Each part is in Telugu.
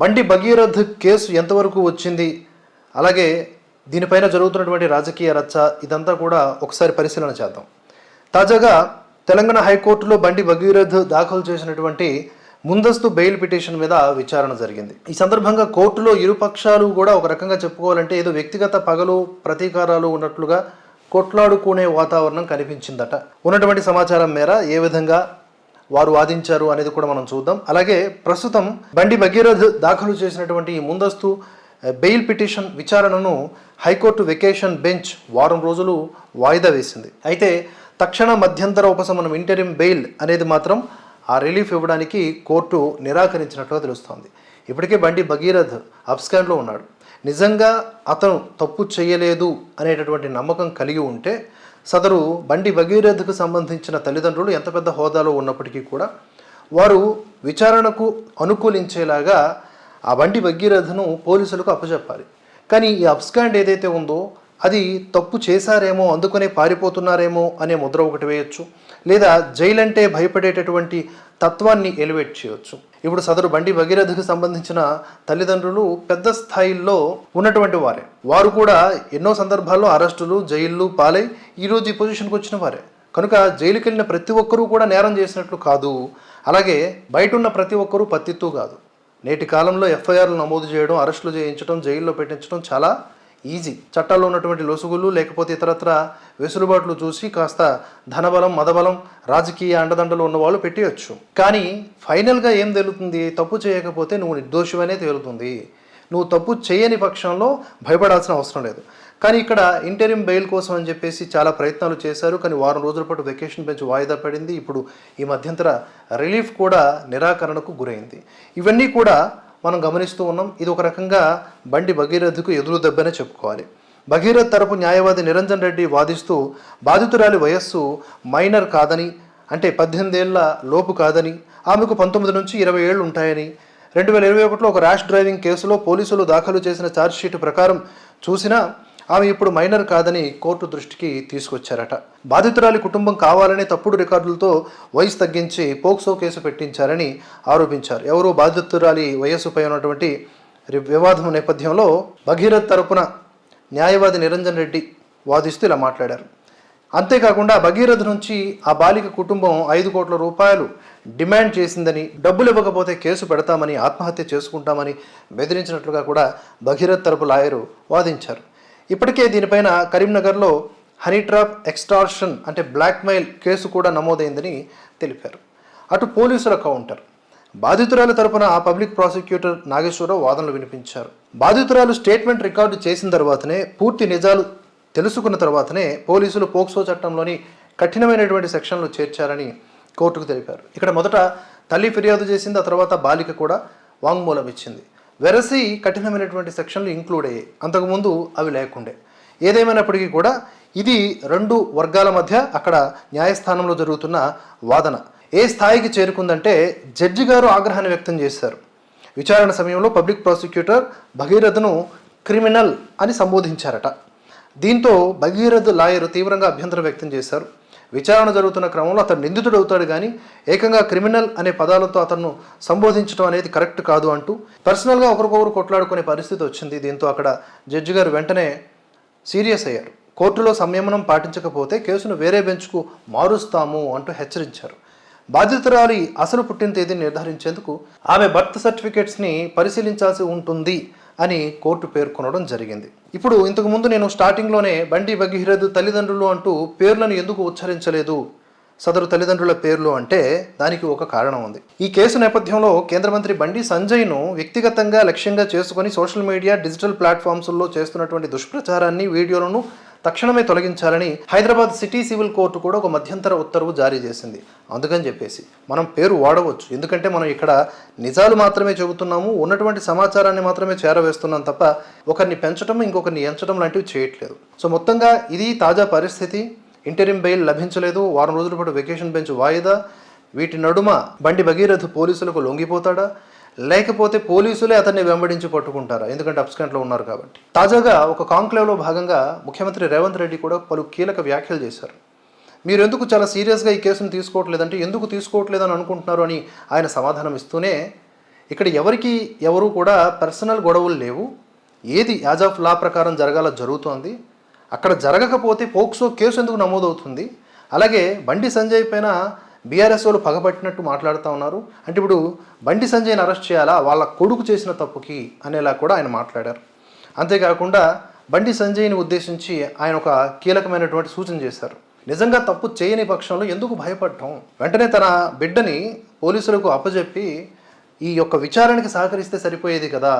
బండి భగీరథ్ కేసు ఎంతవరకు వచ్చింది, అలాగే దీనిపైన జరుగుతున్నటువంటి రాజకీయ రచ్చ, ఇదంతా కూడా ఒకసారి పరిశీలన చేద్దాం. తాజాగా తెలంగాణ హైకోర్టులో బండి భగీరథ్ దాఖలు చేసినటువంటి ముందస్తు బెయిల్ పిటిషన్ మీద విచారణ జరిగింది. ఈ సందర్భంగా కోర్టులో ఇరుపక్షాలు కూడా ఒక రకంగా చెప్పుకోవాలంటే ఏదో వ్యక్తిగత పగలు ప్రతీకారాలు ఉన్నట్లుగా కొట్లాడుకునే వాతావరణం కనిపించిందట. ఉన్నటువంటి సమాచారం మేర ఏ విధంగా వారు వాదించారు అనేది కూడా మనం చూద్దాం. అలాగే ప్రస్తుతం బండి భగీరథ్ దాఖలు చేసినటువంటి ఈ ముందస్తు బెయిల్ పిటిషన్ విచారణను హైకోర్టు వెకేషన్ బెంచ్ వారం రోజులు వాయిదా వేసింది. అయితే తక్షణ మధ్యంతర ఉపశమనం ఇంటరిమ్ బెయిల్ అనేది మాత్రం ఆ రిలీఫ్ ఇవ్వడానికి కోర్టు నిరాకరించినట్లుగా తెలుస్తోంది. ఇప్పటికే బండి భగీరథ్ అబ్స్కాండ్లో ఉన్నాడు. నిజంగా అతను తప్పు చేయలేదు అనేటటువంటి నమ్మకం కలిగి ఉంటే సదరు బండి భగీరథ్కు సంబంధించిన తల్లిదండ్రులు ఎంత పెద్ద హోదాలో ఉన్నప్పటికీ కూడా వారు విచారణకు అనుకూలించేలాగా ఆ బండి భగీరథ్ను పోలీసులకు అప్పచెప్పాలి. కానీ ఈ అబ్స్కాండ్ ఏదైతే ఉందో అది తప్పు చేశారేమో, అందుకనే పారిపోతున్నారేమో అనే ముద్ర ఒకటి వేయచ్చు, లేదా జైలు అంటే భయపడేటటువంటి తత్వాన్ని ఎలివేట్ చేయవచ్చు. ఇప్పుడు సదరు బండి భగీరథకు సంబంధించిన తల్లిదండ్రులు పెద్ద స్థాయిల్లో ఉన్నటువంటి వారే. వారు కూడా ఎన్నో సందర్భాల్లో అరెస్టులు, జైళ్ళు పాలై ఈరోజు ఈ పొజిషన్కి వచ్చిన వారే. కనుక జైలుకి వెళ్ళిన ప్రతి ఒక్కరూ కూడా నేరం చేసినట్లు కాదు, అలాగే బయట ఉన్న ప్రతి ఒక్కరూ పత్తిత్తు కాదు. నేటి కాలంలో ఎఫ్ఐఆర్లు నమోదు చేయడం, అరెస్టులు చేయించడం, జైల్లో పెట్టించడం చాలా ఈజీ. చట్టాల్లో ఉన్నటువంటి లొసుగులు లేకపోతే ఇతరత్ర వెసులుబాట్లు చూసి కాస్త ధనబలం, మదబలం, రాజకీయ అండదండలు ఉన్నవాళ్ళు పెట్టేయచ్చు. కానీ ఫైనల్గా ఏం తేలుతుంది? తప్పు చేయకపోతే నువ్వు నిర్దోషివనే తేలుతుంది. నువ్వు తప్పు చేయని పక్షంలో భయపడాల్సిన అవసరం లేదు. కానీ ఇక్కడ ఇంటరిమ్ బెయిల్ కోసం అని చెప్పేసి చాలా ప్రయత్నాలు చేశారు. కానీ వారం రోజుల పాటు వెకేషన్ బెంచ్ వాయిదా పడింది. ఇప్పుడు ఈ మధ్యంతర రిలీఫ్ కూడా నిరాకరణకు గురైంది. ఇవన్నీ కూడా మనం గమనిస్తూ ఉన్నాం. ఇది ఒక రకంగా బండి భగీరథ్కు ఎదురు దెబ్బనే చెప్పుకోవాలి. భగీరథ్ తరపు న్యాయవాది నిరంజన్ రెడ్డి వాదిస్తూ బాధితురాలి వయస్సు మైనర్ కాదని, అంటే 18 ఏళ్ల లోపు కాదని, ఆమెకు 19 నుంచి 20 ఏళ్ళు ఉంటాయని, 2021లో ఒక ర్యాష్ డ్రైవింగ్ కేసులో పోలీసులు దాఖలు చేసిన ఛార్జ్షీట్ ప్రకారం చూసినా ఆమె ఇప్పుడు మైనర్ కాదని కోర్టు దృష్టికి తీసుకొచ్చారట. బాధితురాలి కుటుంబం కావాలని తప్పుడు రికార్డులతో వయసు తగ్గించి పోక్సో కేసు పెట్టించారని ఆరోపించారు. ఎవరో బాధితురాలి వయస్సుపై ఉన్నటువంటి వివాదం నేపథ్యంలో భగీరథ్ తరపున న్యాయవాది నిరంజన్ రెడ్డి వాదిస్తూ ఇలా మాట్లాడారు. అంతేకాకుండా భగీరథ్ నుంచి ఆ బాలిక కుటుంబం 5 కోట్ల రూపాయలు డిమాండ్ చేసిందని, డబ్బులు ఇవ్వకపోతే కేసు పెడతామని, ఆత్మహత్య చేసుకుంటామని బెదిరించినట్లుగా కూడా భగీరథ్ తరపు లాయరు వాదించారు. ఇప్పటికే దీనిపైన కరీంనగర్లో హనీ ట్రాప్, ఎక్స్టార్షన్ అంటే బ్లాక్మెయిల్ కేసు కూడా నమోదైందని తెలిపారు. అటు పోలీసుల కౌంటర్. బాధితురాలు తరపున ఆ పబ్లిక్ ప్రాసిక్యూటర్ నాగేశ్వరరావు వాదనలు వినిపించారు. బాధితురాలు స్టేట్మెంట్ రికార్డు చేసిన తర్వాతనే, పూర్తి నిజాలు తెలుసుకున్న తర్వాతనే పోలీసులు పోక్సో చట్టంలోని కఠినమైనటువంటి సెక్షన్లు చేర్చారని కోర్టుకు తెలిపారు. ఇక్కడ మొదట తల్లి ఫిర్యాదు చేసింది, ఆ తర్వాత బాలిక కూడా వాంగ్మూలం ఇచ్చింది. వెరసి కఠినమైనటువంటి సెక్షన్లు ఇంక్లూడ్ అయ్యాయి, అంతకుముందు అవి లేకుండే. ఏదేమైనప్పటికీ కూడా ఇది 2 వర్గాల మధ్య అక్కడ న్యాయస్థానంలో జరుగుతున్న వాదన ఏ స్థాయికి చేరుకుందంటే జడ్జి గారు ఆగ్రహాన్ని వ్యక్తం చేశారు. విచారణ సమయంలో పబ్లిక్ ప్రాసిక్యూటర్ భగీరథ్ను క్రిమినల్ అని సంబోధించారట. దీంతో భగీరథ్ లాయర్ తీవ్రంగా అభ్యంతరం వ్యక్తం చేశారు. విచారణ జరుగుతున్న క్రమంలో అతను నిందితుడు అవుతాడు కానీ ఏకంగా క్రిమినల్ అనే పదాలతో అతను సంబోధించడం అనేది కరెక్ట్ కాదు అంటూ పర్సనల్గా ఒకరికొకరు కొట్లాడుకునే పరిస్థితి వచ్చింది. దీంతో అక్కడ జడ్జి గారు వెంటనే సీరియస్ అయ్యారు. కోర్టులో సంయమనం పాటించకపోతే కేసును వేరే బెంచ్కు మారుస్తాము అంటూ హెచ్చరించారు. బాధితురాలి అసలు పుట్టిన తేదీని నిర్ధారించేందుకు ఆమె బర్త్ సర్టిఫికేట్స్ని పరిశీలించాల్సి ఉంటుంది అని కోర్టు పేర్కొనడం జరిగింది. ఇప్పుడు ఇంతకుముందు నేను స్టార్టింగ్లోనే బండి భగీరథ్ తల్లిదండ్రులు అంటూ పేర్లను ఎందుకు ఉచ్చరించలేదు సదరు తల్లిదండ్రుల పేర్లు అంటే దానికి ఒక కారణం ఉంది. ఈ కేసు నేపథ్యంలో కేంద్ర మంత్రి బండి సంజయ్ను వ్యక్తిగతంగా లక్ష్యంగా చేసుకుని సోషల్ మీడియా, డిజిటల్ ప్లాట్ఫామ్స్లో చేస్తున్నటువంటి దుష్ప్రచారాన్ని, వీడియోలను తక్షణమే తొలగించాలని హైదరాబాద్ సిటీ సివిల్ కోర్టు కూడా ఒక మధ్యంతర ఉత్తర్వు జారీ చేసింది. అందుకని చెప్పేసి మనం పేరు వాడవచ్చు, ఎందుకంటే మనం ఇక్కడ నిజాలు మాత్రమే చెబుతున్నాము, ఉన్నటువంటి సమాచారాన్ని మాత్రమే చేరవేస్తున్నాం తప్ప ఒకరిని పెంచడం, ఇంకొకరిని ఎంచడం లాంటివి చేయట్లేదు. సో మొత్తంగా ఇది తాజా పరిస్థితి. ఇంటరిమ్ బెయిల్ లభించలేదు, వారం రోజుల పాటు వెకేషన్ బెంచ్ వాయిదా. వీటి నడుమ బండి భగీరథ్ పోలీసులకు లొంగిపోతాడా, లేకపోతే పోలీసులే అతన్ని వెంబడించి పట్టుకుంటారా? ఎందుకంటే అబ్స్కాంట్లో ఉన్నారు కాబట్టి. తాజాగా ఒక కాంక్లేవ్లో భాగంగా ముఖ్యమంత్రి రేవంత్ రెడ్డి కూడా పలు కీలక వ్యాఖ్యలు చేశారు. మీరు ఎందుకు చాలా సీరియస్గా ఈ కేసును తీసుకోవట్లేదంటే ఎందుకు తీసుకోవట్లేదని అనుకుంటున్నారు అని ఆయన సమాధానం ఇస్తూనే ఇక్కడ ఎవరు కూడా పర్సనల్ గొడవలు లేవు. ఏది యాజ్ ఆఫ్ లా ప్రకారం జరగాల జరుగుతోంది. అక్కడ జరగకపోతే పోక్సో కేసు ఎందుకు నమోదవుతుంది? అలాగే బండి సంజయ్ పైన బీఆర్ఎస్ వాళ్ళు పగబట్టినట్టు మాట్లాడుతూ ఉన్నారు. అంటే ఇప్పుడు బండి సంజయ్ని అరెస్ట్ చేయాలా వాళ్ళ కొడుకు చేసిన తప్పుకి అనేలా కూడా ఆయన మాట్లాడారు. అంతేకాకుండా బండి సంజయ్ని ఉద్దేశించి ఆయన ఒక కీలకమైనటువంటి సూచన చేశారు. నిజంగా తప్పు చేయని పక్షంలో ఎందుకు భయపడటం, వెంటనే తన బిడ్డని పోలీసులకు అప్పజెప్పి ఈ యొక్క విచారణకి సహకరిస్తే సరిపోయేది కదా,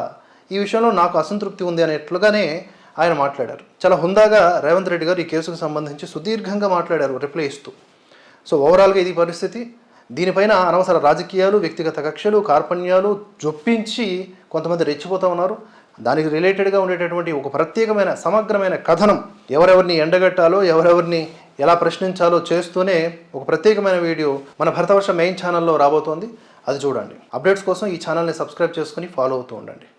ఈ విషయంలో నాకు అసంతృప్తి ఉంది అనేట్లుగానే ఆయన మాట్లాడారు. చాలా హుందాగా రేవంత్ రెడ్డి గారు ఈ కేసుకు సంబంధించి సుదీర్ఘంగా మాట్లాడారు రిప్లై ఇస్తూ. సో ఓవరాల్గా ఇది పరిస్థితి. దీనిపైన అనవసర రాజకీయాలు, వ్యక్తిగత కక్షలు, కార్పణ్యాలు జొప్పించి కొంతమంది రెచ్చిపోతూ ఉన్నారు. దానికి రిలేటెడ్గా ఉండేటటువంటి ఒక ప్రత్యేకమైన సమగ్రమైన కథనం, ఎవరెవరిని ఎండగట్టాలో, ఎవరెవరిని ఎలా ప్రశ్నించాలో చేస్తూనే ఒక ప్రత్యేకమైన వీడియో మన భరతవర్ష మెయిన్ ఛానల్లో రాబోతోంది. అది చూడండి. అప్డేట్స్ కోసం ఈ ఛానల్ని సబ్స్క్రైబ్ చేసుకుని ఫాలో అవుతూ ఉండండి.